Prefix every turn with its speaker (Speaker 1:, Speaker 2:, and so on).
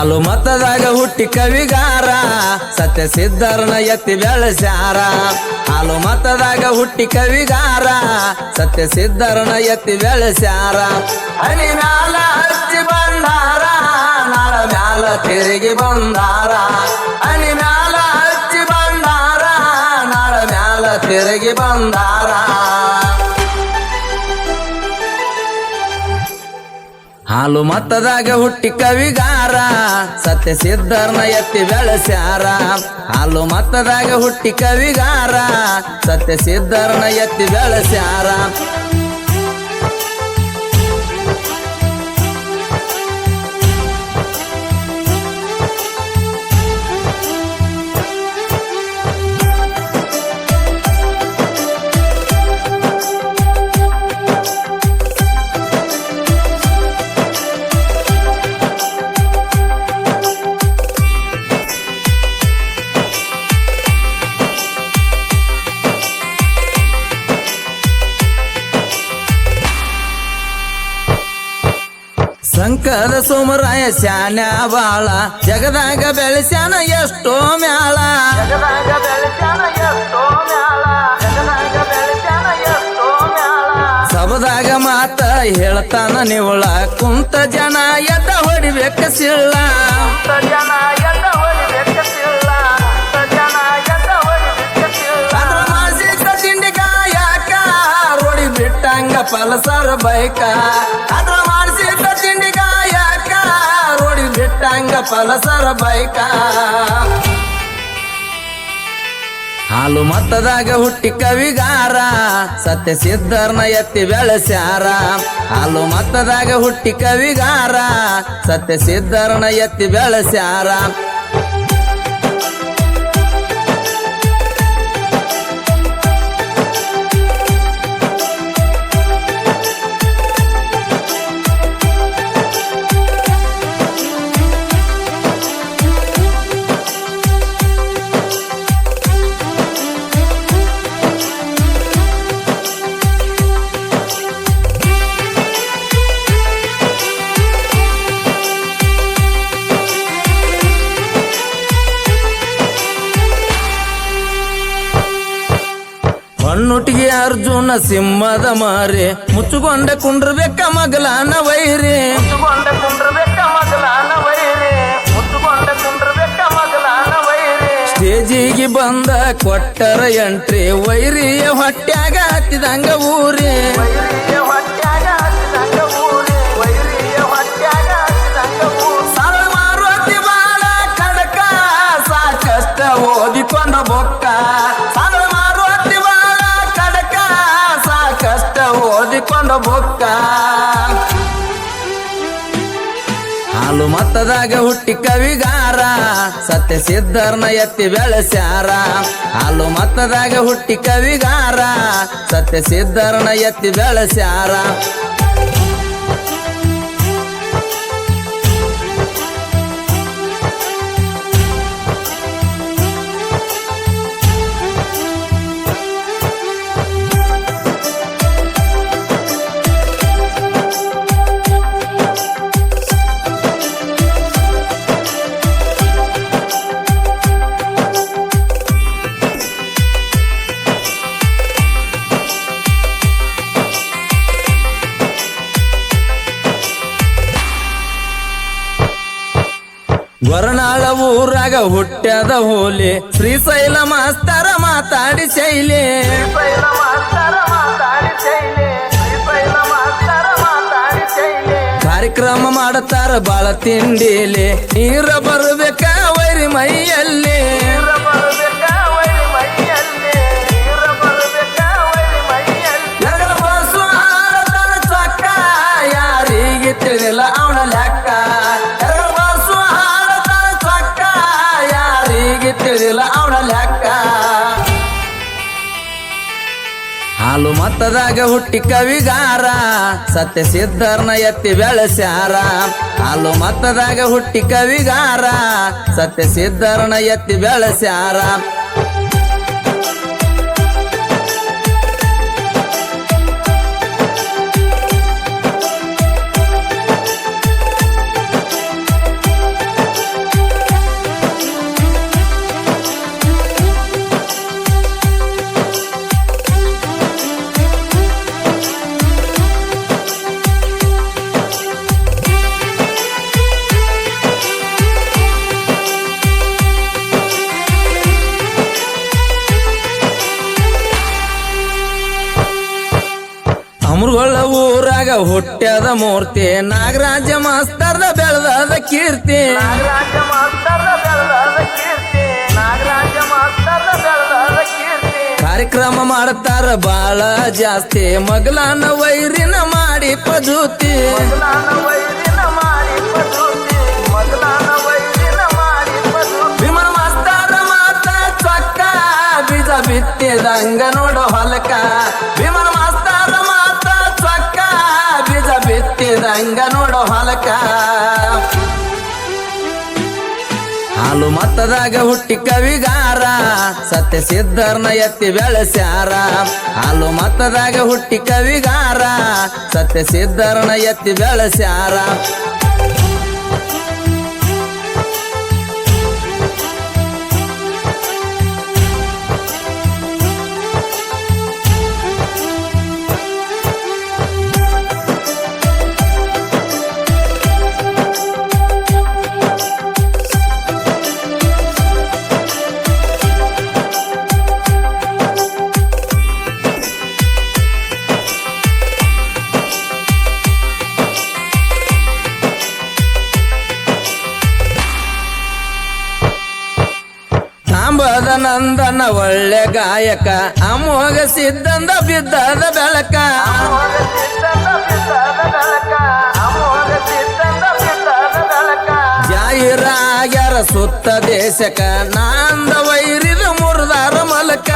Speaker 1: ಹಾಲು ಮತದಾಗ ಹುಟ್ಟಿ ಕವಿಗಾರ ಸತ್ಯ ಸಿದ್ಧರನ ಎತ್ತಿ ಬೆಳೆಸ್ಯಾರ ಹಾಲು ಮತದಾಗ ಹುಟ್ಟಿ ಕವಿಗಾರ ಸತ್ಯ ಸಿದ್ಧರನ ಎತ್ತಿ ಬೆಳೆಸ್ಯಾರ ಹನಿ ಮ್ಯಾಲ ಹಚ್ಚಿ ಬಂದಾರ ನಾಳ ಮ್ಯಾಲ ತಿರುಗಿ ಬಂದಾರ ಹನಿ ಮ್ಯಾಲ ಹಚ್ಚಿ ಬಂದಾರ ನಾಳ ಮ್ಯಾಲ ತಿರುಗಿ ಬಂದಾರ ಹಾಲು ಮತದಾಗ ಹುಟ್ಟಿ ಕವಿಗಾರ ಸತ್ಯ ಸಿದ್ಧರನ ಎತ್ತಿ ಬೆಳೆಸ್ಯಾರ ಹಾಲು ಮತದಾಗ ಹುಟ್ಟಿ ಕವಿಗಾರ ಸತ್ಯ ಸಿದ್ಧರನ ಎತ್ತಿ ಬೆಳೆಸ್ಯಾರ ಸಂಕದ ಸೋಮರಾಯ ಸ್ಯಾನ ಬಾಳ ಜಗದಾಗ ಬೆಳೆಸ್ಯಾನ ಎಷ್ಟೋ ಮ್ಯಾಳ ಸಬದಾಗ ಮಾತ ಹೇಳ್ತಾನ ನಿವಳ ಕುಂತ ಜನ ಎದ್ದ ಹೊಡಿಬೇಕ ಸಿಳ್ಳ ಮಾಸಿಕ ತಿಂಡಿ ಕಾಯಕ ರೋಡಿ ಬಿಟ್ಟಂಗ ಪಲಸರ ಬೈಕ ಅದ್ರ ಮಾಡಿಸಿದ ತಿಂಡಿ ಕಾಯಕ ರೋಡಿ ಬಿಟ್ಟಂಗ ಪಲಸರ ಬೈಕ ಹಾಲು ಮತದಾಗ ಹುಟ್ಟಿ ಕವಿಗಾರ ಸತ್ಯ ಸಿದ್ಧರನ ಎತ್ತಿ ಬೆಳೆಸ್ಯಾರ ಹಾಲು ಮತದಾಗ ಹುಟ್ಟಿ ಕವಿಗಾರ ಸತ್ಯ ಸಿದ್ಧರನ ಎತ್ತಿ ಬೆಳೆಸ್ಯಾರ ಮಣ್ಣುಟ್ಟಿಗೆ ಅರ್ಜುನ ಸಿಂಹದ ಮಾರೆ ಮುಚ್ಚುಕೊಂಡ ಕುಂಡ್ರಬೇಕ ಮಗಲಾನ ವೈರಿ ಸ್ಟೇಜಿಗೆ ಬಂದ ಕೊಟ್ಟರ ಎಂಟ್ರಿ ವೈರಿಯ ಹೊಟ್ಯಾಗ ಹತ್ತಿದಂಗ ಊರಿ ಸರಳ ಮಾರುತಿ ಬಾಳ ಕಡಕ ಸಾಕಷ್ಟ ಓದಿಕೊಂಡ ಬೊಕ್ಕ ಸರಳ ಮಾರುತಿ ಬಾಳ ಕಡಕ ಸಾಕಷ್ಟ ಓದಿಕೊಂಡ ಬೊಕ್ಕ ಹಾಲು ಮತದಾಗ ಹುಟ್ಟಿ ಕವಿಗಾರ ಸತ್ಯ ಸಿದ್ಧರನ ಎತ್ತಿ ಬೆಳೆಸ್ಯಾರ ಹಾಲು ಮತದಾಗ ಹುಟ್ಟಿ ಕವಿಗಾರ ಸತ್ಯ ಸಿದ್ಧರನ ಎತ್ತಿ ಬೆಳೆಸ್ಯಾರ ಗೊರನಾಳ ಊರಾಗ ಹುಟ್ಟ್ಯದ ಹೋಲಿ ಶ್ರೀಶೈಲ ಮಾಸ್ತರ ಮಾತಾಡಿ ಶೈಲಿ ಕಾರ್ಯಕ್ರಮ ಮಾಡತಾರ ಬಾಳ ತಿಂಡಿಲಿ ನೀರ ಬರಬೇಕ ವೈರಿ ಮೈಯಲ್ಲಿ ಬಸು ಹಾಡತಾನ ಚೊಕ್ಕ ಯಾರಿಗೆ ತಿಳಿದಿಲ್ಲ ಅವನ ಲೆಕ್ಕ ತಿಳಿದಿಲ್ಲ ಅವನ ಲೆಕ್ಕ ಹಾಲು ಮತದಾಗ ಹುಟ್ಟಿ ಕವಿಗಾರ ಸತ್ಯ ಸಿದ್ಧರನ ಎತ್ತಿ ಬೆಳೆಸ್ಯಾರ ಹಾಲು ಮತದಾಗ ಹುಟ್ಟಿ ಕವಿಗಾರ ಸತ್ಯ ಸಿದ್ಧರನ ಎತ್ತಿ ಬೆಳೆಸ್ಯಾರ ಗುರುಗಳ ಊರಾಗ ಹುಟ್ಟ್ಯದ ಮೂರ್ತಿ ನಾಗರಾಜ ಮಾಸ್ತರ್ದ ಬೆಳೆದ ಕೀರ್ತಿ ಕಾರ್ಯಕ್ರಮ ಮಾಡ್ತಾರ ಬಾಳ ಜಾಸ್ತಿ ಮಗಲಾನ ವೈರಿನ ಮಾಡಿ ಪಜೂತಿ ವಿಮಲ ಮಾಸ್ತರ ಮಾತ ಚೊಕ್ಕ ಬೀಜ ಬಿತ್ತಿದಂಗ ನೋಡೋ ಹೊಲಕ ವಿಮಲ ಮಾಸ್ತರ ಮಾತ ಚೊಕ್ಕ ಬೀಜ ಬಿತ್ತಿದಂಗ ನೋಡೋ ಹೊಲಕ ಹಾಲು ಮತದಾಗ ಹುಟ್ಟಿ ಕವಿಗಾರ ಸತ್ಯ ಸಿದ್ಧರ್ನ ಎತ್ತಿ ಬೆಳೆಸ್ಯಾರ ಹಾಲು ಮತದಾಗ ಹುಟ್ಟಿ ಕವಿಗಾರ ಸತ್ಯ ಸಿದ್ಧರ್ನ ಎತ್ತಿ ಬೆಳೆಸ್ಯಾರ ನಂದನ ಒಳ್ಳೆ ಗಾಯಕ ಅಮೋಘ ಸಿದ್ಧಂದ ಬಿದ್ದದ ಬೆಳಕ ಜಾಹಿರಾಗ್ಯಾರ ಸುತ್ತ ದೇಶಕ ನಾಂದ ವೈರಿದ ಮುರ್ದಾರ ಮಲಕ